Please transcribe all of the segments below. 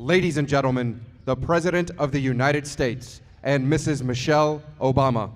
Ladies and gentlemen, the President of the United States and Mrs. Michelle Obama.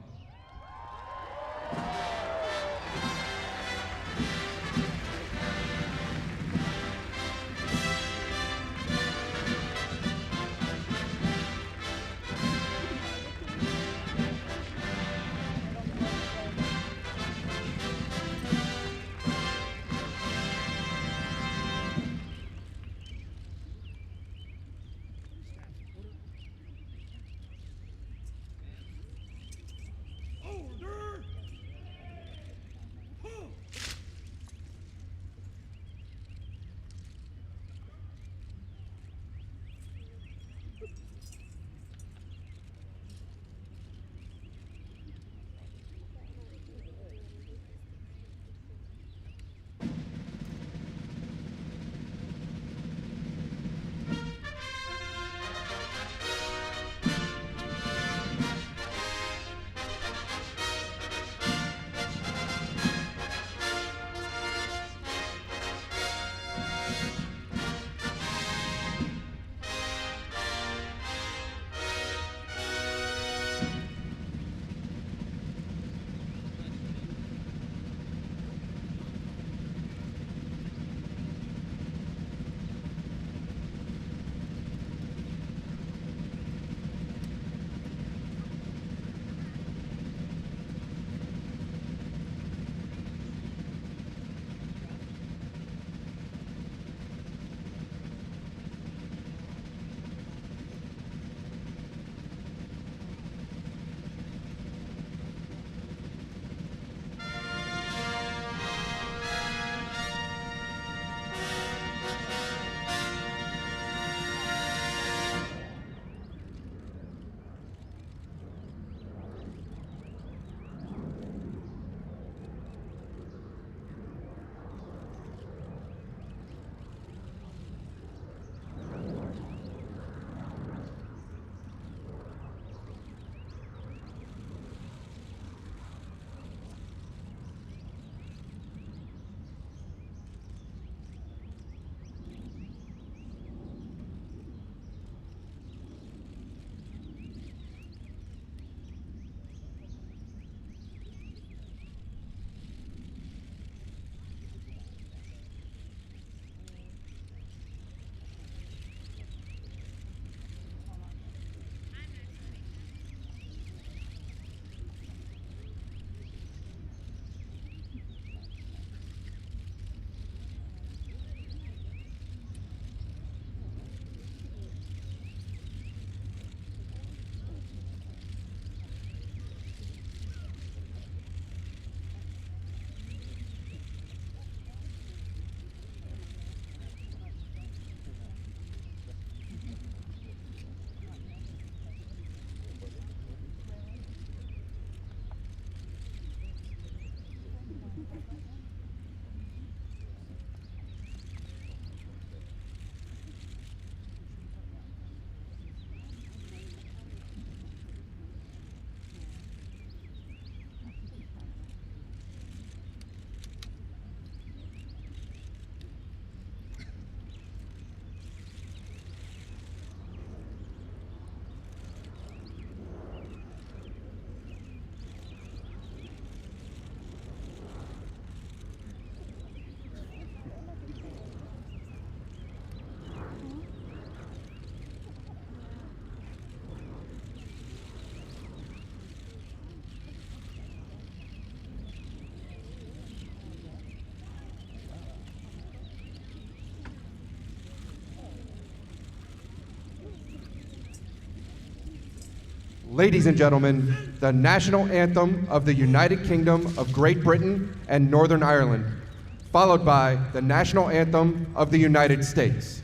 Ladies and gentlemen, the national anthem of the United Kingdom of Great Britain and Northern Ireland, followed by the national anthem of the United States.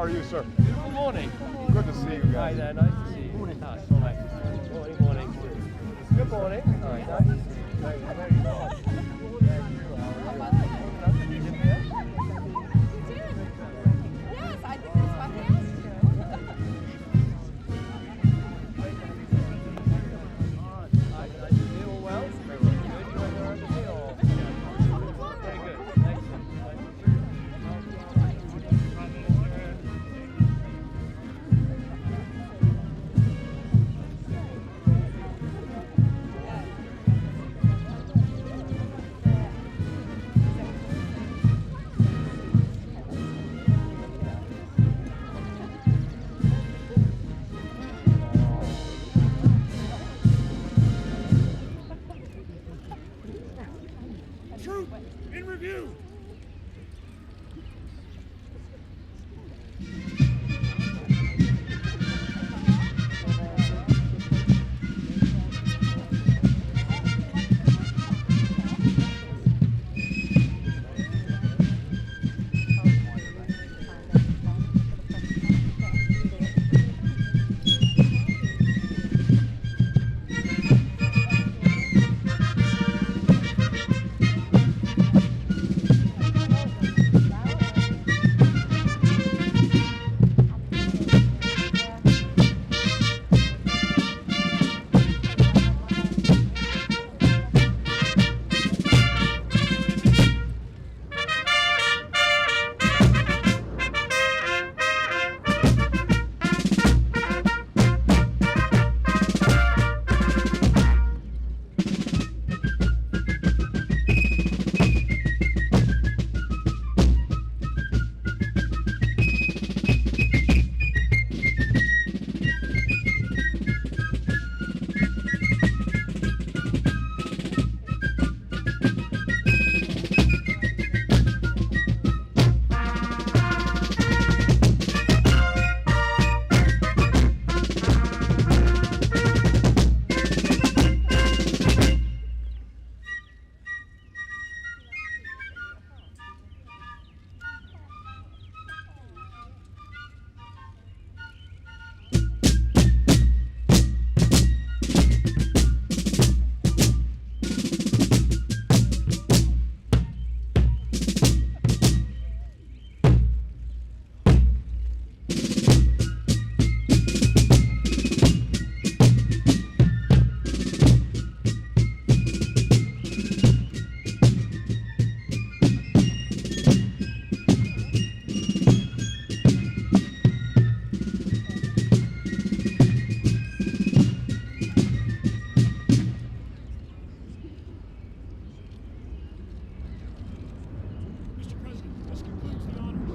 are you, sir? Beautiful morning. Good to see you Hi guys. there, nice to see you. Morning. Nice to see you. Morning, morning. Good morning. Hi, nice to see you. Very, very well. Yes, I think it's fantastic. Hi, nice to see you. All well? Very well. Good. You went around the hill. Very good. Excellent. Troop in review. Mr. President, this concludes the honors.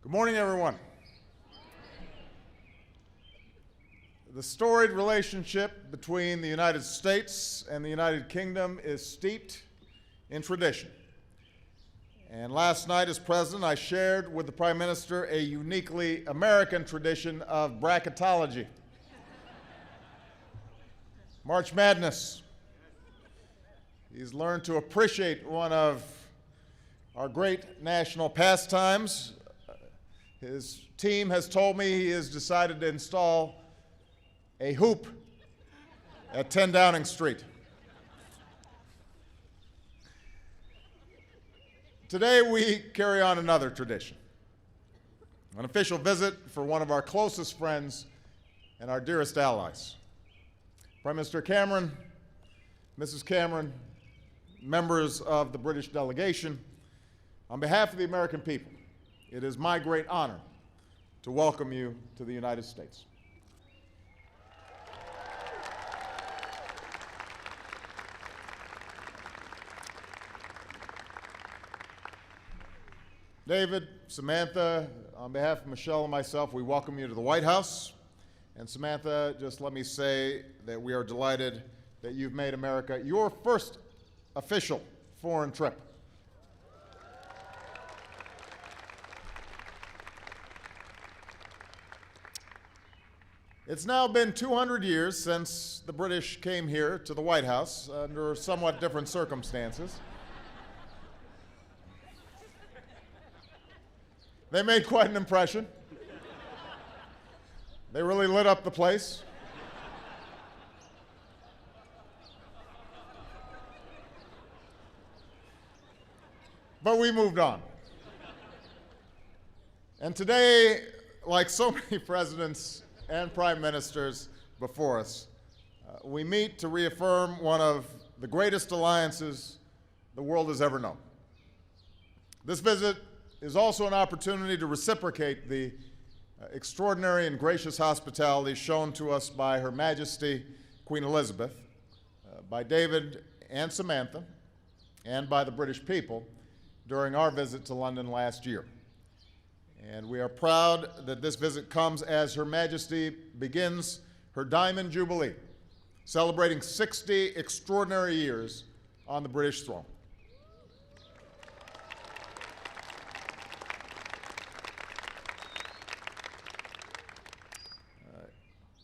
Good morning, everyone. The storied relationship between the United States and the United Kingdom is steeped in tradition. And last night, as president, I shared with the Prime Minister a uniquely American tradition of bracketology. March Madness. He's learned to appreciate one of our great national pastimes. His team has told me he has decided to install a hoop at 10 Downing Street. Today we carry on another tradition, an official visit for one of our closest friends and our dearest allies. Prime Minister Cameron, Mrs. Cameron, members of the British delegation, on behalf of the American people, it is my great honor to welcome you to the United States. David, Samantha, on behalf of Michelle and myself, we welcome you to the White House. And Samantha, just let me say that we are delighted that you've made America your first official foreign trip. It's now been 200 years since the British came here to the White House under somewhat different circumstances. They made quite an impression. They really lit up the place. But we moved on. And today, like so many presidents and prime ministers before us, we meet to reaffirm one of the greatest alliances the world has ever known. This visit is also an opportunity to reciprocate the extraordinary and gracious hospitality shown to us by Her Majesty Queen Elizabeth, by David and Samantha, and by the British people during our visit to London last year. And we are proud that this visit comes as Her Majesty begins her Diamond Jubilee, celebrating 60 extraordinary years on the British throne.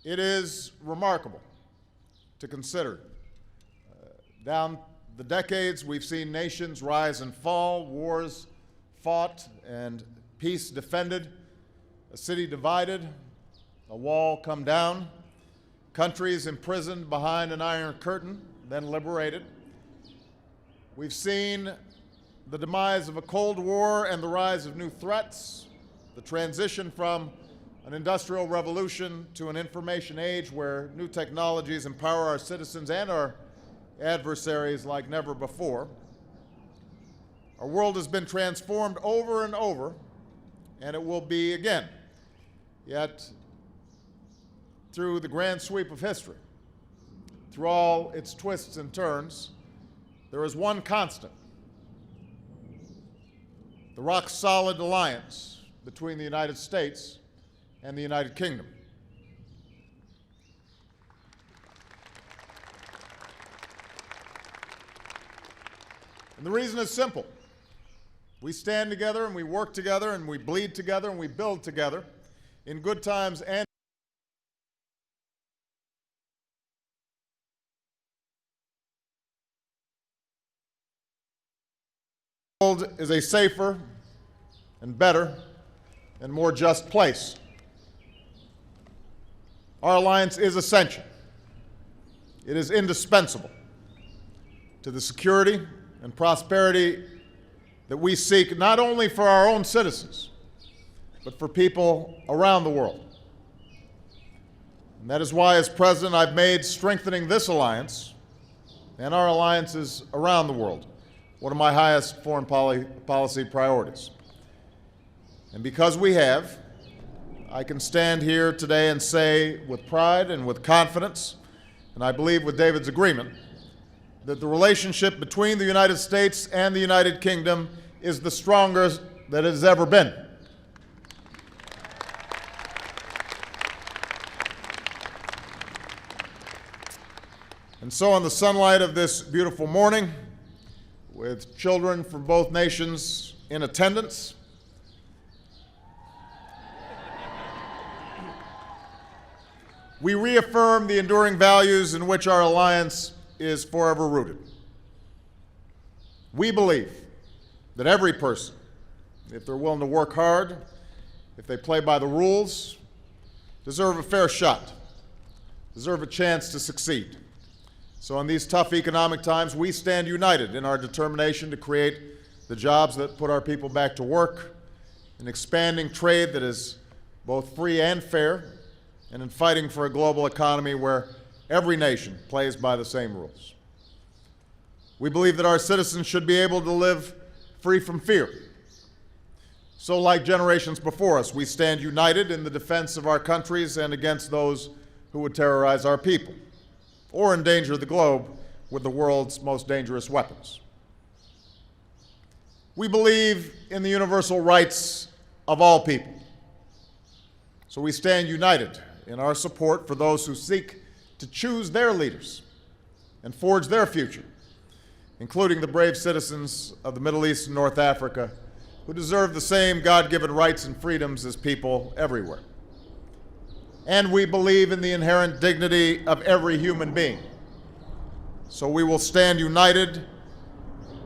It is remarkable to consider. Down the decades, we've seen nations rise and fall, wars fought and peace defended, a city divided, a wall come down, countries imprisoned behind an iron curtain, then liberated. We've seen the demise of a Cold War and the rise of new threats, the transition from an industrial revolution to an information age where new technologies empower our citizens and our adversaries like never before. Our world has been transformed over and over, and it will be again. Yet, through the grand sweep of history, through all its twists and turns, there is one constant: the rock-solid alliance between the United States and the United Kingdom. And the reason is simple. We stand together and we work together and we bleed together and we build together in good times and the world is a safer and better and more just place. Our alliance is essential. It is indispensable to the security and prosperity that we seek not only for our own citizens, but for people around the world. And that is why, as President, I've made strengthening this alliance and our alliances around the world one of my highest foreign policy priorities. And because we have, I can stand here today and say with pride and with confidence, and I believe with David's agreement, that the relationship between the United States and the United Kingdom is the strongest that it has ever been. And so in the sunlight of this beautiful morning, with children from both nations in attendance, we reaffirm the enduring values in which our alliance is forever rooted. We believe that every person, if they're willing to work hard, if they play by the rules, deserve a fair shot, deserve a chance to succeed. So in these tough economic times, we stand united in our determination to create the jobs that put our people back to work, an expanding trade that is both free and fair, and in fighting for a global economy where every nation plays by the same rules. We believe that our citizens should be able to live free from fear. So, like generations before us, we stand united in the defense of our countries and against those who would terrorize our people or endanger the globe with the world's most dangerous weapons. We believe in the universal rights of all people. So we stand united in our support for those who seek to choose their leaders and forge their future, including the brave citizens of the Middle East and North Africa who deserve the same God-given rights and freedoms as people everywhere. And we believe in the inherent dignity of every human being. So we will stand united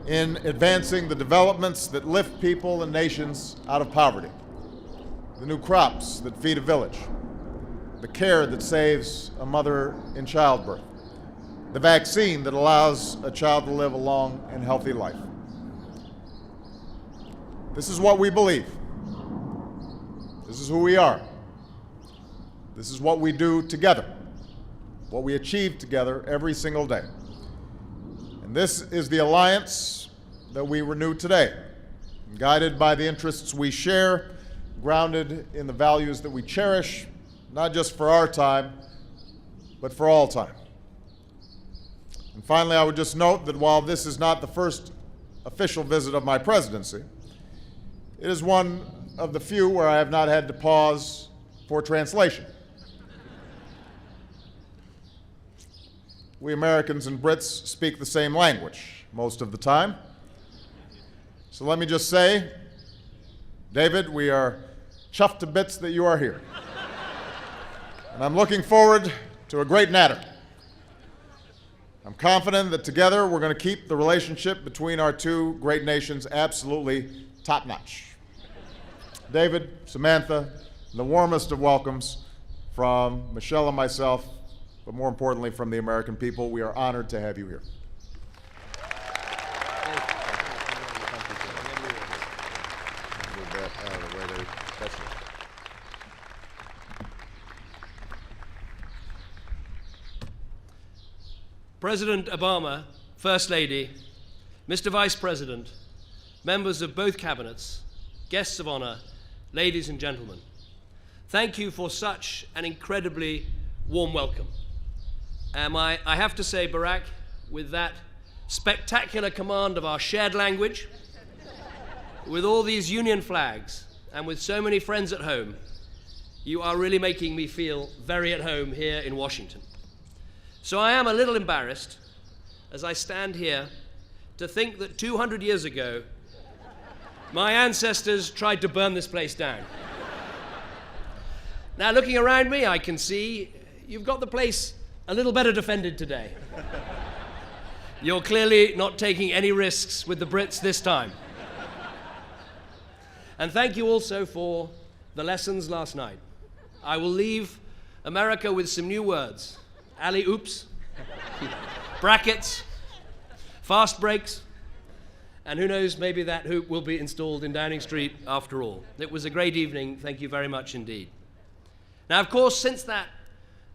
in advancing the developments that lift people and nations out of poverty, the new crops that feed a village, the care that saves a mother in childbirth, the vaccine that allows a child to live a long and healthy life. This is what we believe. This is who we are. This is what we do together, what we achieve together every single day. And this is the alliance that we renew today, guided by the interests we share, grounded in the values that we cherish, not just for our time, but for all time. And finally, I would just note that while this is not the first official visit of my presidency, it is one of the few where I have not had to pause for translation. We Americans and Brits speak the same language most of the time. So let me just say, David, we are chuffed to bits that you are here. And I'm looking forward to a great natter. I'm confident that together we're going to keep the relationship between our two great nations absolutely top-notch. David, Samantha, the warmest of welcomes from Michelle and myself, but more importantly from the American people. We are honored to have you here. President Obama, First Lady, Mr. Vice President, members of both cabinets, guests of honor, ladies and gentlemen, thank you for such an incredibly warm welcome. I have to say, Barack, with that spectacular command of our shared language, with all these Union flags, and with so many friends at home, you are really making me feel very at home here in Washington. So I am a little embarrassed as I stand here to think that 200 years ago, my ancestors tried to burn this place down. Now, looking around me, I can see you've got the place a little better defended today. You're clearly not taking any risks with the Brits this time. And thank you also for the lessons last night. I will leave America with some new words. Alley-oops, brackets, fast breaks, and who knows, maybe that hoop will be installed in Downing Street after all. It was a great evening. Thank you very much indeed. Now, of course, since that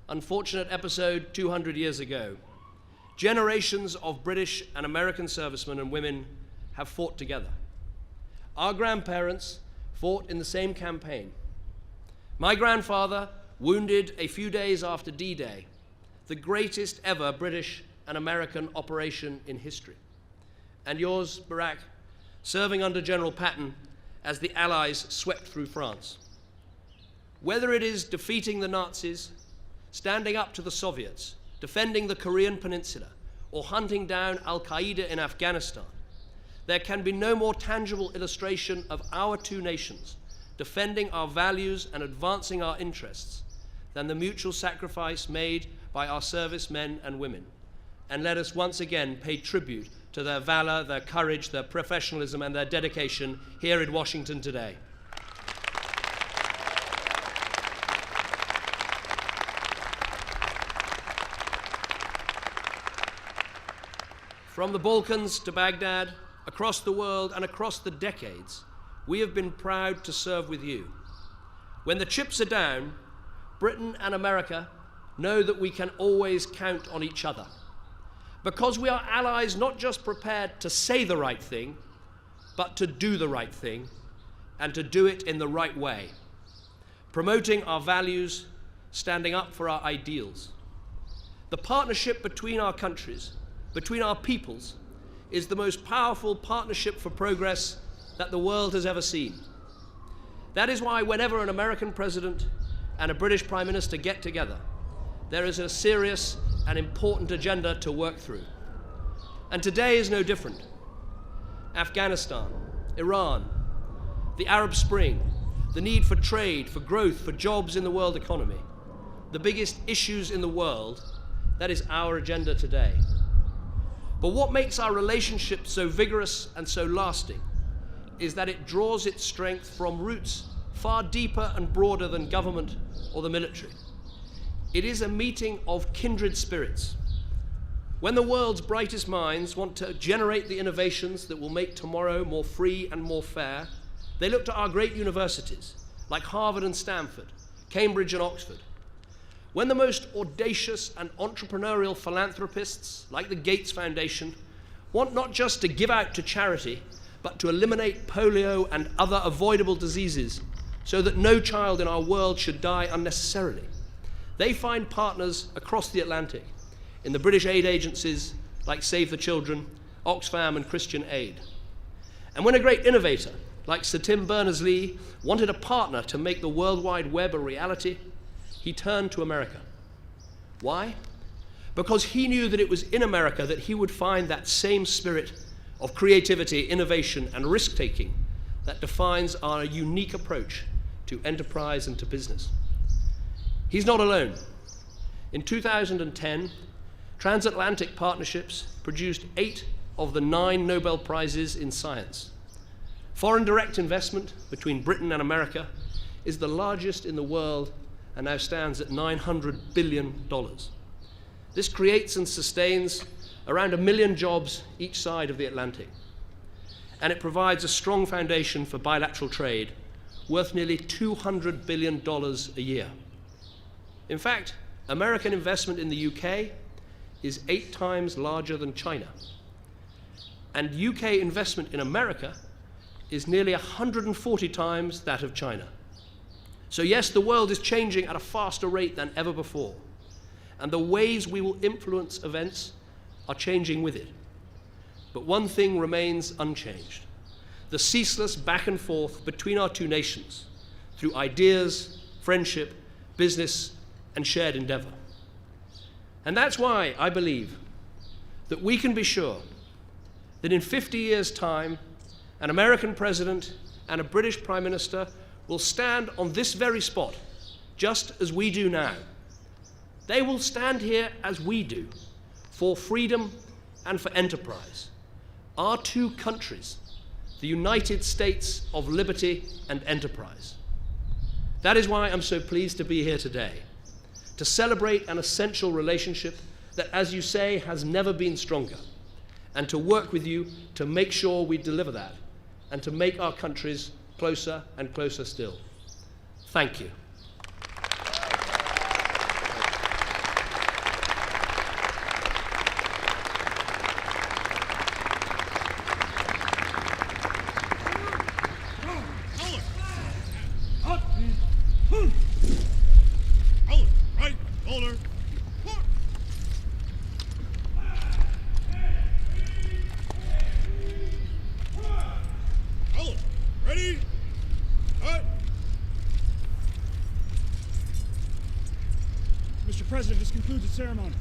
unfortunate episode 200 years ago, generations of British and American servicemen and women have fought together. Our grandparents fought in the same campaign. My grandfather wounded a few days after D-Day, the greatest ever British and American operation in history. And yours, Barack, serving under General Patton as the Allies swept through France. Whether it is defeating the Nazis, standing up to the Soviets, defending the Korean Peninsula, or hunting down Al-Qaeda in Afghanistan, there can be no more tangible illustration of our two nations defending our values and advancing our interests than the mutual sacrifice made by our servicemen and women. And let us once again pay tribute to their valor, their courage, their professionalism, and their dedication here in Washington today. From the Balkans to Baghdad, across the world and across the decades, we have been proud to serve with you. When the chips are down, Britain and America know that we can always count on each other, because we are allies not just prepared to say the right thing, but to do the right thing, and to do it in the right way, promoting our values, standing up for our ideals. The partnership between our countries, between our peoples, is the most powerful partnership for progress that the world has ever seen. That is why whenever an American president and a British Prime Minister get together, there is a serious and important agenda to work through. And today is no different. Afghanistan, Iran, the Arab Spring, the need for trade, for growth, for jobs in the world economy, the biggest issues in the world, that is our agenda today. But what makes our relationship so vigorous and so lasting is that it draws its strength from roots far deeper and broader than government or the military. It is a meeting of kindred spirits. When the world's brightest minds want to generate the innovations that will make tomorrow more free and more fair, they look to our great universities like Harvard and Stanford, Cambridge and Oxford. When the most audacious and entrepreneurial philanthropists, like the Gates Foundation, want not just to give out to charity, but to eliminate polio and other avoidable diseases so that no child in our world should die unnecessarily, they find partners across the Atlantic in the British aid agencies like Save the Children, Oxfam and Christian Aid. And when a great innovator like Sir Tim Berners-Lee wanted a partner to make the World Wide Web a reality, he turned to America. Why? Because he knew that it was in America that he would find that same spirit of creativity, innovation, and risk-taking that defines our unique approach to enterprise and to business. He's not alone. In 2010, transatlantic partnerships produced 8 of the 9 Nobel Prizes in science. Foreign direct investment between Britain and America is the largest in the world and now stands at $900 billion. This creates and sustains around 1 million jobs each side of the Atlantic. And it provides a strong foundation for bilateral trade worth nearly $200 billion a year. In fact, American investment in the UK is 8 times larger than China. And UK investment in America is nearly 140 times that of China. So yes, the world is changing at a faster rate than ever before. And the ways we will influence events are changing with it. But one thing remains unchanged: the ceaseless back and forth between our two nations through ideas, friendship, business, and shared endeavor. And that's why I believe that we can be sure that in 50 years' time, an American president and a British prime minister will stand on this very spot, just as we do now. They will stand here as we do, for freedom and for enterprise. Our two countries, the United States of liberty and enterprise. That is why I'm so pleased to be here today, to celebrate an essential relationship that, as you say, has never been stronger, and to work with you to make sure we deliver that, and to make our countries closer and closer still. Thank you. Right, shoulder. Ready? Cut. Mr. President, this concludes the ceremony.